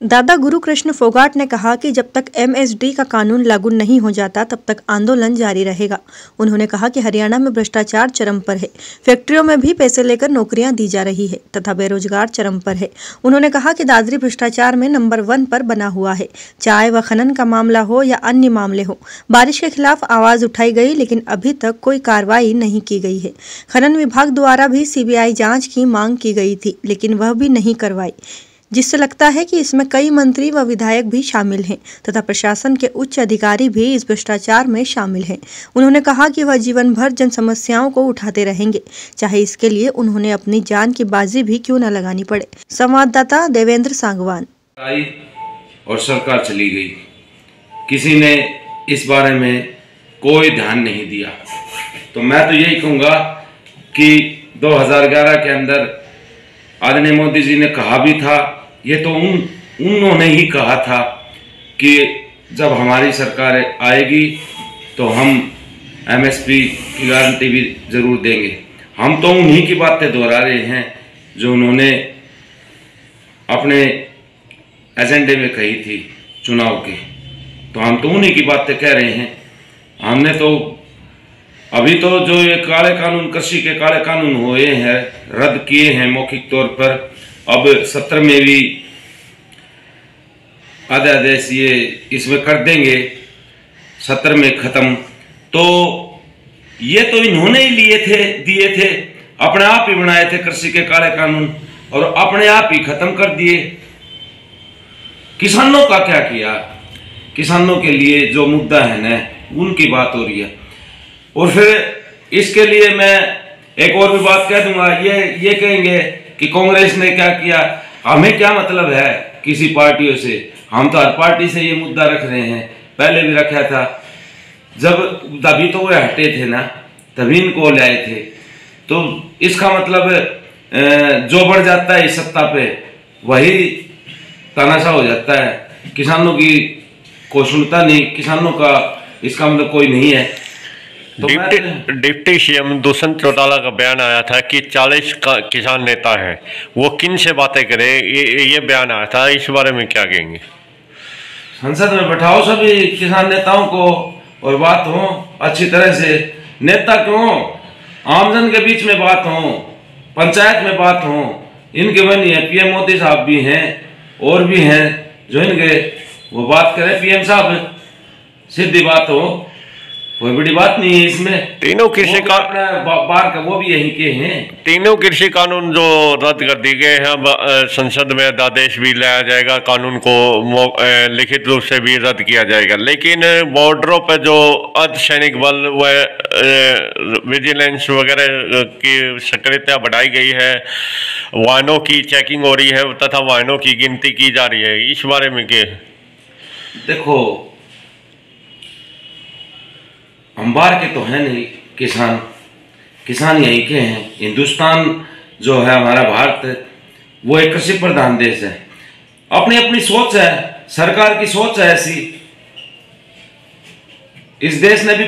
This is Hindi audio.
दादा गुरुकृष्ण फोगाट ने कहा कि जब तक एमएसडी का कानून लागू नहीं हो जाता तब तक आंदोलन जारी रहेगा। उन्होंने कहा कि हरियाणा में भ्रष्टाचार चरम पर है, फैक्ट्रियों में भी पैसे लेकर नौकरियां दी जा रही है तथा बेरोजगार चरम पर है। उन्होंने कहा कि दादरी भ्रष्टाचार में नंबर 1 पर बना हुआ है, चाहे वह खनन का मामला हो या अन्य मामले हो। बारिश के खिलाफ आवाज उठाई गई लेकिन अभी तक कोई कार्रवाई नहीं की गई है। खनन विभाग द्वारा भी सीबीआई जाँच की मांग की गई थी लेकिन वह भी नहीं करवाई, जिससे लगता है कि इसमें कई मंत्री व विधायक भी शामिल हैं तथा प्रशासन के उच्च अधिकारी भी इस भ्रष्टाचार में शामिल हैं। उन्होंने कहा कि वह जीवन भर जन समस्याओं को उठाते रहेंगे, चाहे इसके लिए उन्होंने अपनी जान की बाजी भी क्यों न लगानी पड़े। संवाददाता देवेंद्र सांगवान। और सरकार चली गई, किसी ने इस बारे में कोई ध्यान नहीं दिया। तो मैं तो यही कहूँगा कि 2011 के अंदर आदरणीय मोदी जी ने कहा भी था, ये तो उन्होंने ही कहा था कि जब हमारी सरकार आएगी तो हम एमएसपी की गारंटी भी जरूर देंगे। हम तो उन्हीं की बातें दोहरा रहे हैं जो उन्होंने अपने एजेंडे में कही थी चुनाव के, तो हम तो उन्हीं की बातें कह रहे हैं। हमने तो अभी तो जो ये काले कानून, कृषि के काले कानून हुए हैं, रद्द किए हैं मौखिक तौर पर। अब सत्र में भी अध्यादेश ये इसमें कर देंगे, सत्र में खत्म। तो ये तो इन्होंने ही दिए थे, अपने आप ही बनाए थे कृषि के काले कानून और अपने आप ही खत्म कर दिए। किसानों का क्या किया? किसानों के लिए जो मुद्दा है ना, उनकी बात हो रही है। और फिर इसके लिए मैं एक और भी बात कह दूंगा, ये कहेंगे कि कांग्रेस ने क्या किया। हमें क्या मतलब है किसी पार्टियों से? हम तो हर पार्टी से ये मुद्दा रख रहे हैं, पहले भी रखा था। जब तभी तो वो हटे थे ना, तभी इनको ले आए थे। तो इसका मतलब जो बढ़ जाता है इस सत्ता पे वही तानाशाह हो जाता है। किसानों की कोई सुनता नहीं, किसानों का इसका मतलब कोई नहीं है। तो डिप्टी सीएम दुष्यंत चौटाला का बयान आया था कि 40 किसान नेता हैं, वो किन से बातें करें, ये बयान आया था। इस बारे में क्या कहेंगे? संसद में बैठाओ सभी किसान नेताओं को और बात हो अच्छी तरह से। नेता क्यों, आमजन के बीच में बात हो, पंचायत में बात हो। इनके बनी है, पीएम मोदी साहब भी हैं और भी हैं जो इनके वो बात करें। पीएम साहब सीधी बात हो, कोई बड़ी बात नहीं है इसमें। तीनों कृषि बार का वो भी यहीं के हैं। तीनों कृषि कानून जो रद्द कर दिए गए हैं, अब संसद में अध्यादेश भी लाया जाएगा, कानून को लिखित रूप से भी रद्द किया जाएगा। लेकिन बॉर्डरों पर जो अर्धसैनिक बल व विजिलेंस वगैरह की सक्रियता बढ़ाई गई है, वाहनों की चेकिंग हो रही है तथा वाहनों की गिनती की जा रही है, इस बारे में क्या? देखो, हम बाहर के तो हैं नहीं, किसान यहीं के हैं। हिंदुस्तान जो है हमारा भारत, वो एक कृषि प्रधान देश है। अपनी अपनी सोच है, सरकार की सोच है ऐसी। इस देश ने भी